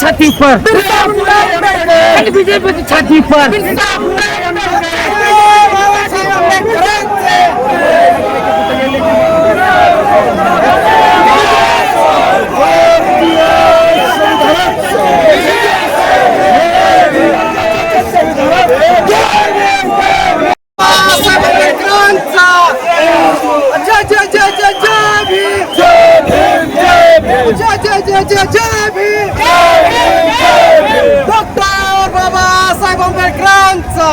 छाती पर बीजेपी की छाती पर डॉक्टर बाबासाहेब आंबेडकरांचा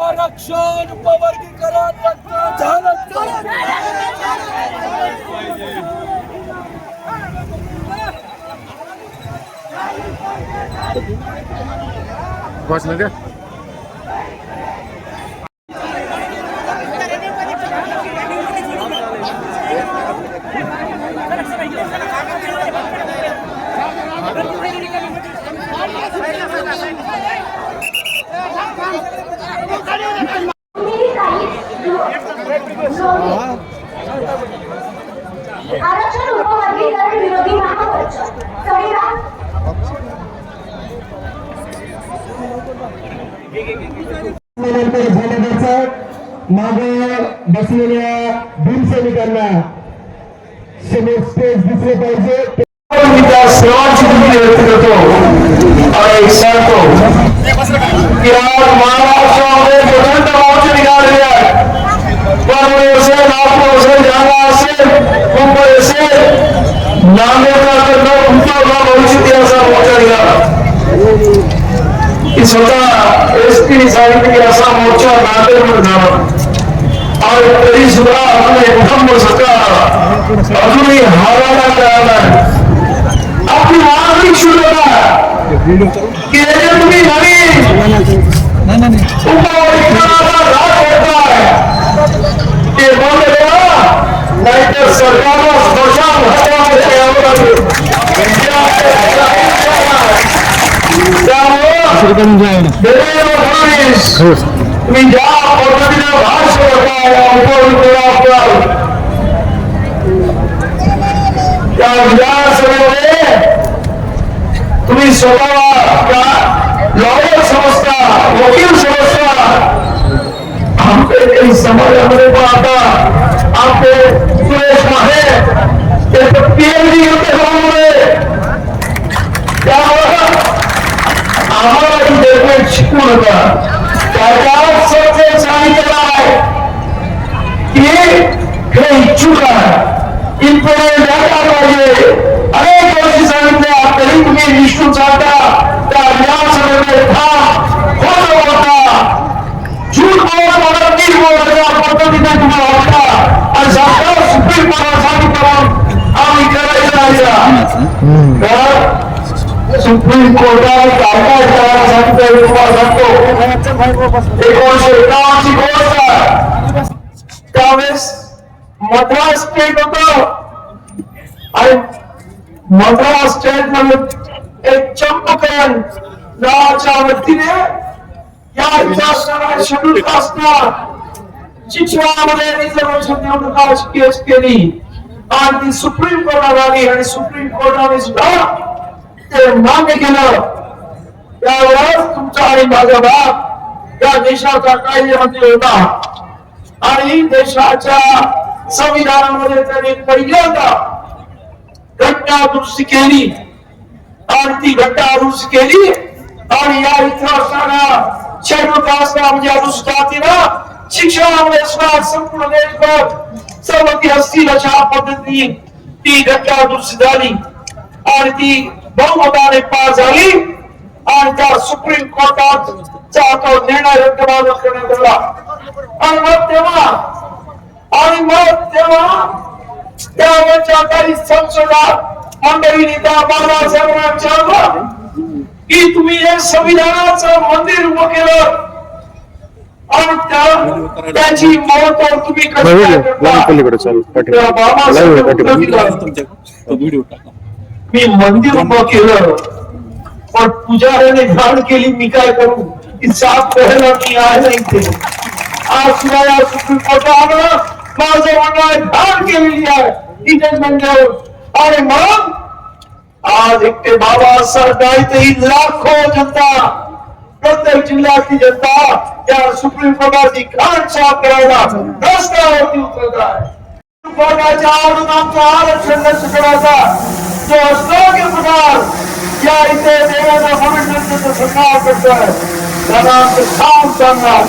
आरक्षण उपवर्गीकरण झालं वाचलं का? आरक्षण उपवर्गीकरण विरोधी महामोर्चा संविधान मागे बसलेल्या भीमसैनिकांना समोर स्टेज दिसले पाहिजे. सेवाची तुम्ही व्यक्त करतो आणि सांगतो की आज महाराष्ट्रामध्ये स्वतंत्र मोर्चे निघालेले आहेत. परभणी असेल, नागपूर असेल, जालना असेल, मुंबई असेल, नांदेडचा भविष्य असा मोर्चा निघाला की स्वतः एसपीने सांगितलं की असा मोर्चा नांदेडमध्ये झाला आणि तरी सुद्धा आपले कुटुंब सरकार अजूनही हारायला तयार नाही. आपली मानसिक शुद्धता की तुम्ही नवीन उपवर्गीकरणाचा राग करताय ते बंद करा, नाहीतर सरकारला स्मशान घाटामध्ये यावं लागेल. त्यामुळं देवेंद्र फडणवीस तुम्ही ज्या पद्धतीनं भाष्य करताय या उपवर्गीकरणाबद्दल त्या विधानसभेमध्ये तुम्ही स्वतःला लॉयर समजता, वकील समजता. आमचे काही समाजामध्ये पण आता आपले सुरेश आहे ते पीएचडी होते त्यामुळे त्यामुळं आम्हाला ही डेव्हलपमेंट शिकू नका. त्याच्यात सबसे सांगितलेलं आहे की हे इच्छुक आहे, इम्प्लिमेंट झाला पाहिजे. अनेक वर्षी सांगितल्या तरी तुम्ही निष्ठून चालता. त्या विधानसभेमध्ये खोट बोलता, झूठ बोलत नीट बोलायच्या पद्धतीने तुम्ही वागता आणि सरकार सुप्रीम कोर्टासाठी करून आम्ही करायचं नाही. तर सुप्रीम कोर्टाने काय काय करायला सांगितलं तुम्हाला सांगतो. 1951 ची गोष्ट आहे. त्यावेळेस मद्रास स्टेट होत आणि मद्रास स्टेट मध्ये एक चंपकरण नावाच्या व्यक्तीने या विचारणारा शेड्यूल कास्टला शिक्षणामध्ये रिझर्वेशन देऊन केस केली आणि ती सुप्रीम कोर्टात आली आणि सुप्रीम कोर्टाने सुद्धा ते मान्य केलं. त्यावेळेस तुमचा आणि माझा बाप या देशाचा कायदेमंत्री होता आणि देशाच्या संविधानामध्ये त्यांनी पहिल्यांदा घटना दुरुस्ती केली आणि ती घटना दुरुस्ती केली आणि या इथं असणाऱ्या शेड्यूल कास्टला म्हणजे अनुसूचित जातीला शिक्षणामध्ये सुद्धा संपूर्ण देशभर सहमती असतील अशा पद्धतीने ती घटना दुरुस्ती झाली आणि ती बहुमताने पास झाली आणि त्या सुप्रीम कोर्टात तो निर्णय रद्दबातल करण्यात आला. आणि मग तेव्हा त्यावेळच्या काही संशोधक मंडळींनी त्या बाबासाहेबांना विचारलं की तुम्ही हे संविधानाचं मंदिर उभं केलं आणि त्याची मोडतोड तुम्ही कशी काय करता? पलीकडे चालू तेव्हा बाबासाहेबांनी उत्तर दिलं, मी मंदिर उभं केलं पण पुजाऱ्याने घाण केली, मी काय करू? ती साफ करायला मी आहे नाही ते. आज सुद्धा या सुप्रीम कोर्टानं माझं म्हणणं घाण केलेली आहे तिथे मंदिरावर. आणि मग आज एकटे बाबासाहेब नाही तर ही लाखो जनता, प्रत्येक जिल्ह्यातली जनता या सुप्रीम कोर्टाची घाण साफ करायला रस्त्यावरती उतरत आहे. कोर्टाच्या आवडून आमचं आरक्षण नष्ट करायचा जो असयोग्य प्रकार या इथे देवेंद्र फडणवीस सरकार करतोय त्यांना आमचं काम सांगणार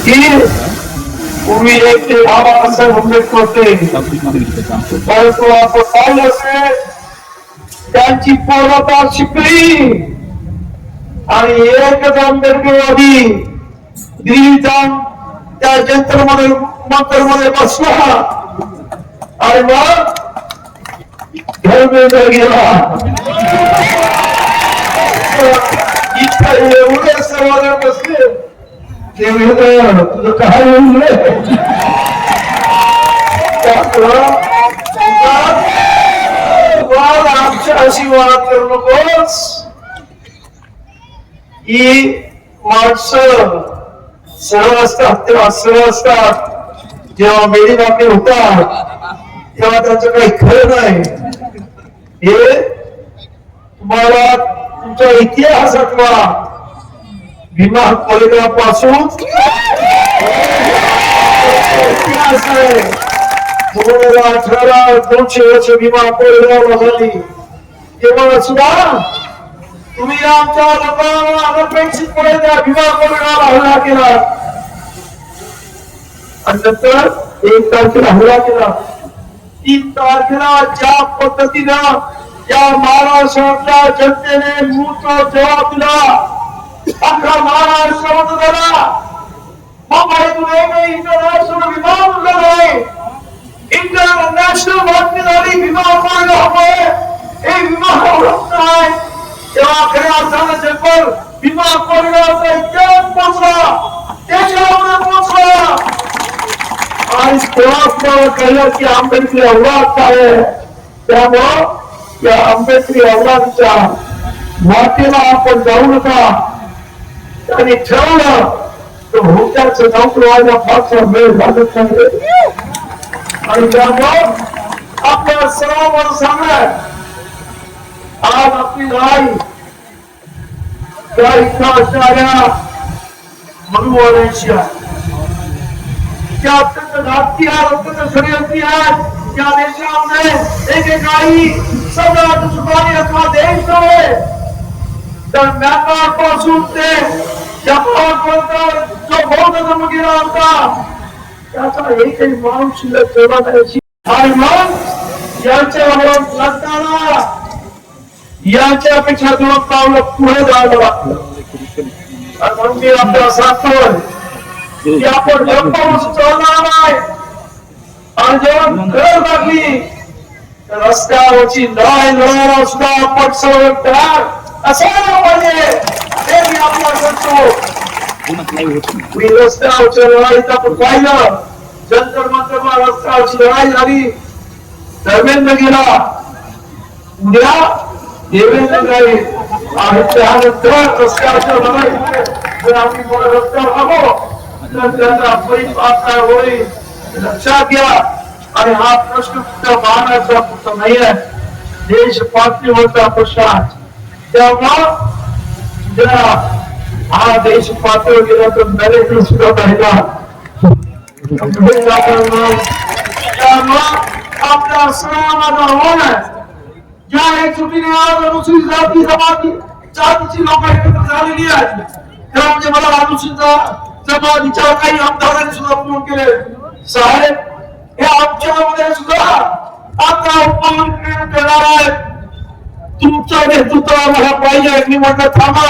की तुम्ही एकटे बाबासाहेब आंबेडकर होते, परंतु आपण पाहिलं असेल त्यांची पूर्णता शिकली आणि एकच आंबेडकरवादी दिल्लीत जाऊन त्या जंतर मध्ये बसला आणि मग धर्मेंद्र गेला. इथं एवढे सर्वजण बसले, देवेंद्र तुझं काय होईल रे? आमच्याशी वाद करू नकोस. ही माणसं सरळ असतात तेव्हा सरळ असतात, जेव्हा मेडी बापे होतात तेव्हा त्याचं काही खरं नाही. हे तुम्हाला तुमच्या इतिहासातला भीमा कोरेगावपासून इतिहास आहे. 2018 200 वर्ष भीमा कोरेगावला झाली तेव्हा सुद्धा तुम्ही आमच्या लोकांना अनपेक्षितपणे त्या भीमा कोरेगावला हल्ला केला आणि नंतर 1 तारखेला हल्ला केला. 3 तारखेला ज्या पद्धतीनं या महाराष्ट्रातल्या जनतेने मूळचा जबाब दिला, अख्खा महाराष्ट्र बंद झाला. मुंबईतून एक इंटरनॅशनल विमान उडलं नाही. इंटरनॅशनल बातमी झाली विमान कोरेगावमुळे. हे विमान उडत नाही तेव्हा खऱ्या अर्थानं जगभर विमान कोरेगावचा इतिहास पोचला, देशावर पोचला. आणि तेव्हाच मला कळलं की आंबेडकरी अवलाद काय आहे. त्यामुळं या आंबेडकरी अवलादीच्या मातेला आपण जाऊ नका. त्यांनी ठरवलं तर होत्याचं नोकरी व्हायला फारसा वेळ लागत नाही. आणि त्यामुळं आपल्या सर्वांवर सांगणार आज आपली लढाई त्या इथं असणाऱ्या मनुवाद्यांशी आहे. त्या अत्यंत घातकी आहेत, अत्यंत षडयंत्री आहेत. या देशामध्ये एकेकाळी सगळा दुष्काळी अथवा देश नव्हे तर म्यानमार पासून ते जपानपर्यंत जो बौद्ध धर्म गेला होता त्याचा एकही माणूस शिल्लक ठेवला नाही. आणि मग यांच्यावर लढताना यांच्यापेक्षा 2 पावलं पुढे जायला लागलं. आणि म्हणून मी आपल्याला सांगतोय की आपण गप्प बसून चालणार नाही. आणि जेव्हा गरज लागली तर रस्त्यावरची लढाई लढायला सुद्धा आपण सर्व तयार असायला पाहिजे. हे मी आपल्याला सांगतो. मी रस्त्यावरच्या लढाईत आपण पाहिलं, जंतर मंतरला रस्त्यावरची लढाई झाली, धर्मेंद्र गेला, उद्या देवेंद्र जाईल. आणि त्यानंतर रस्त्यावरच्या लढाई जर आम्ही रस्त्यावर आलो तर त्याचा परिपाक काय होईल लक्षात घ्या. आणि हा प्रश्न फक्त महाराष्ट्राचा पुरता नाही आहे, देश पातळीवरचा प्रश्न आहे. त्यामुळं जरा हा देश पातळीवर गेला तर नरेंद्र सुद्धा राहिला. त्यामुळं आपल्या सर्वांना आव्हान आहे, ज्या एकजुटीने आज अनुसूचित जाती जातीची लोक एकत्र झालेली आहेत. त्या म्हणजे मला अनुसूचित जमातीच्या काही आमदारांनी सुद्धा फोन केले, साहेब हे आमच्यामध्ये सुद्धा आता उपमुख्यमंत्री करणार आहेत, तुमचं नेतृत्व आम्हाला पाहिजे. मी म्हटलं थांबा,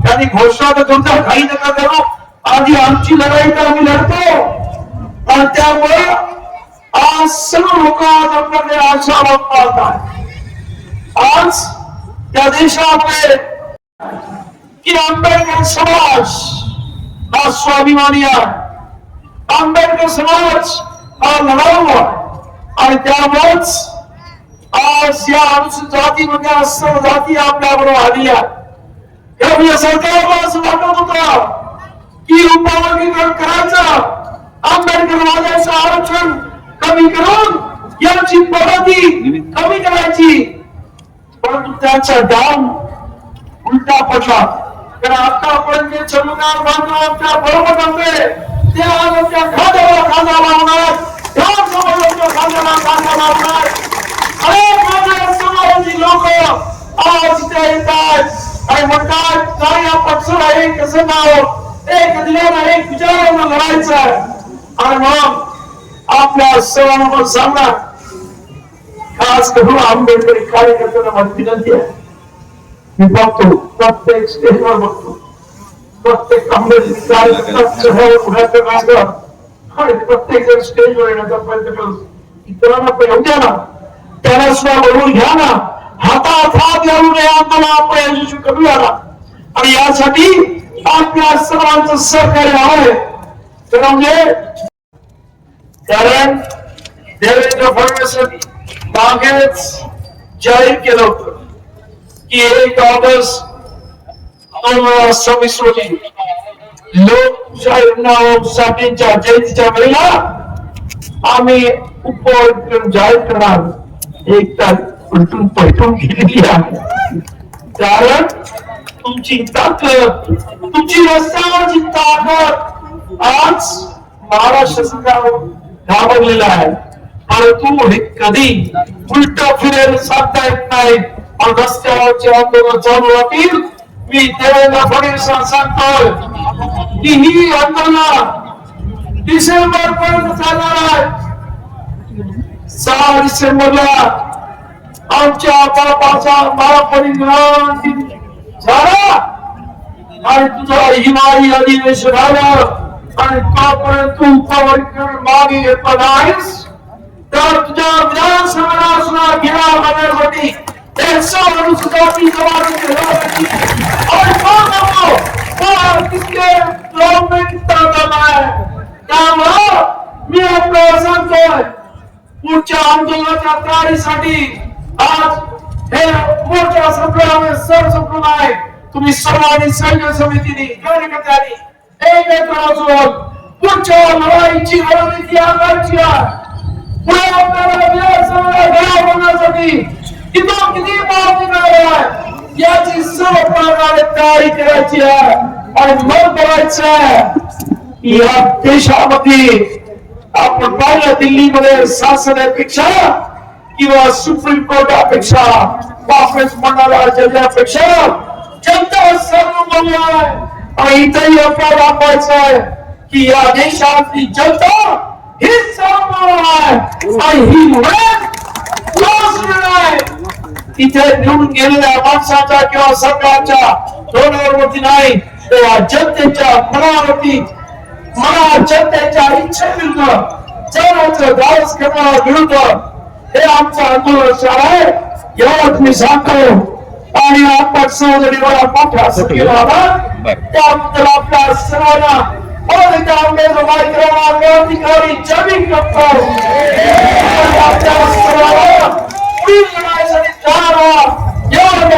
त्यांनी घोषणा तर तुमचा काही नका करू, आधी आमची लढाई तर आम्ही लढतो. आणि त्यामुळे आज आज सर्व लोक आज आपल्याकडे आशावाद पाहतात. आज त्या देशामध्ये की आंबेडकर समाज हा स्वाभिमानी आहे. आंबेडकर समाज हा लढाऊ आहे आणि त्यामुळेच आज या अनुसूचित जातीमध्ये सर्व जाती आपल्याबरोबर आली आहे. या सरकारला असं वाटत होतं की उपवर्गीकरण करायचं, आंबेडकर समाजाचं आरक्षण कमी करून यांची प्रगती कमी करायची, परंतु त्यांचा डाव उलटा पडला. कारण आतापर्यंत जे चमत्कार बांधव आमच्या बरोबर नव्हते ते आज आमच्या खांद्याला खांदा लावणार, त्या समाजाच्या खांद्याला खांदा लावणार. अनेक माझ्या समाजाची लोक आज इथे येतात आणि म्हणतात नाही आपण सर आहे कसं नाव एक दिलेला एक विचारांना लढायचं आहे. आणि मग आपल्या सर्वांना सांगणार खास करून आंबेडकरी कार्यकर्त्यांना माझी विनंती आहे. मी बघतो प्रत्येक स्टेजवर बघतो प्रत्येक आंबेडकरी कार्यकर्ता चढावर उभ्याचं मागं आणि प्रत्येक जण स्टेजवर येण्याचा प्रयत्न करतो. इतरांना पण येऊ द्या ना, त्याला सुद्धा बोलवून घ्या ना, हातात हात घालून हे आंदोलन आपण यशस्वी करूया ना. आणि यासाठी आपल्या सर्वांचं सहकार्य हवंय. तर म्हणजे कारण देवेंद्र फडणवीसांनी मागेच जाहीर केलं होतं की 1 ऑगस्ट 2026 रोजी लोकशाहीसाठीच्या जयंतीच्या वेळेला आम्ही उपवर्गीकरण जाहीर करणार. 1 तारीख उलटून पैठून गेलेली आहे. कारण तुमची ताकद, तुमची रस्त्यावरची ताकद आज महाराष्ट्र सरकार घाबरलेला आहे. परंतु हे कधी उलट फिरेल सांगता येत नाही. आणि रस्त्यावरचे आंदोलन चालू राहतील. मी देवेंद्र फडणवीसांना सांगतोय की ही आंदोलन डिसेंबर पर्यंत चालणार आहे. 6 डिसेंबरला आमच्या बापाचा महापरिनिर्वाण दिन झाला आणि तुझा हिवाळी अधिवेशन आलं आणि तोपर्यंत उपवर्गीकरण मागे घेतला नाहीस तर तुझ्या विधानसभेला सुद्धा घेणार करण्यासाठी मी आपल्याला सांगतोय पुढच्या आंदोलनाच्या तयारीसाठी आज हे मोर्चा संपला, सर संपला आहे. तुम्ही सर्वांनी सैन्य समितीने कार्यकर्त्यांनी एकत्र असून पुढच्या लढाईची रणनीती आखायची आहे. पुढे आपल्याला विधानसभेला घेराव करण्यासाठी किती मागणी आहे याची सर्व प्रकारे तयारी करायची आहे. आणि मग बघायचं आहे या देशामध्ये आपण पाहिलं दिल्लीमध्ये शासनापेक्षा किंवा सुप्रीम कोर्टापेक्षा काँग्रेस मंडळाला जजपेक्षा जनता सर्व आहे. आणि इथंही आपल्याला दाखवायचं आहे की या देशातली जनता ही सर्व आहे आणि ही इथे निवडून गेलेल्या माणसाच्या किंवा सरकारच्या धोरणावरती नाही, तेव्हा जनतेच्या मनावरती जनतेच्या इच्छेविरुद्ध जनाचं धाडस करणारा विरुद्ध हे आमचं आंदोलन आहे. एवढं मी सांगतो. आणि आपण सहजरीवर मोठा असं केला होता त्याबद्दल आपल्या सर्वांना अधिकारी जमीन करतो. आपल्या सर्वांना पुढील लढाईसाठी तयार व्हा. एवढं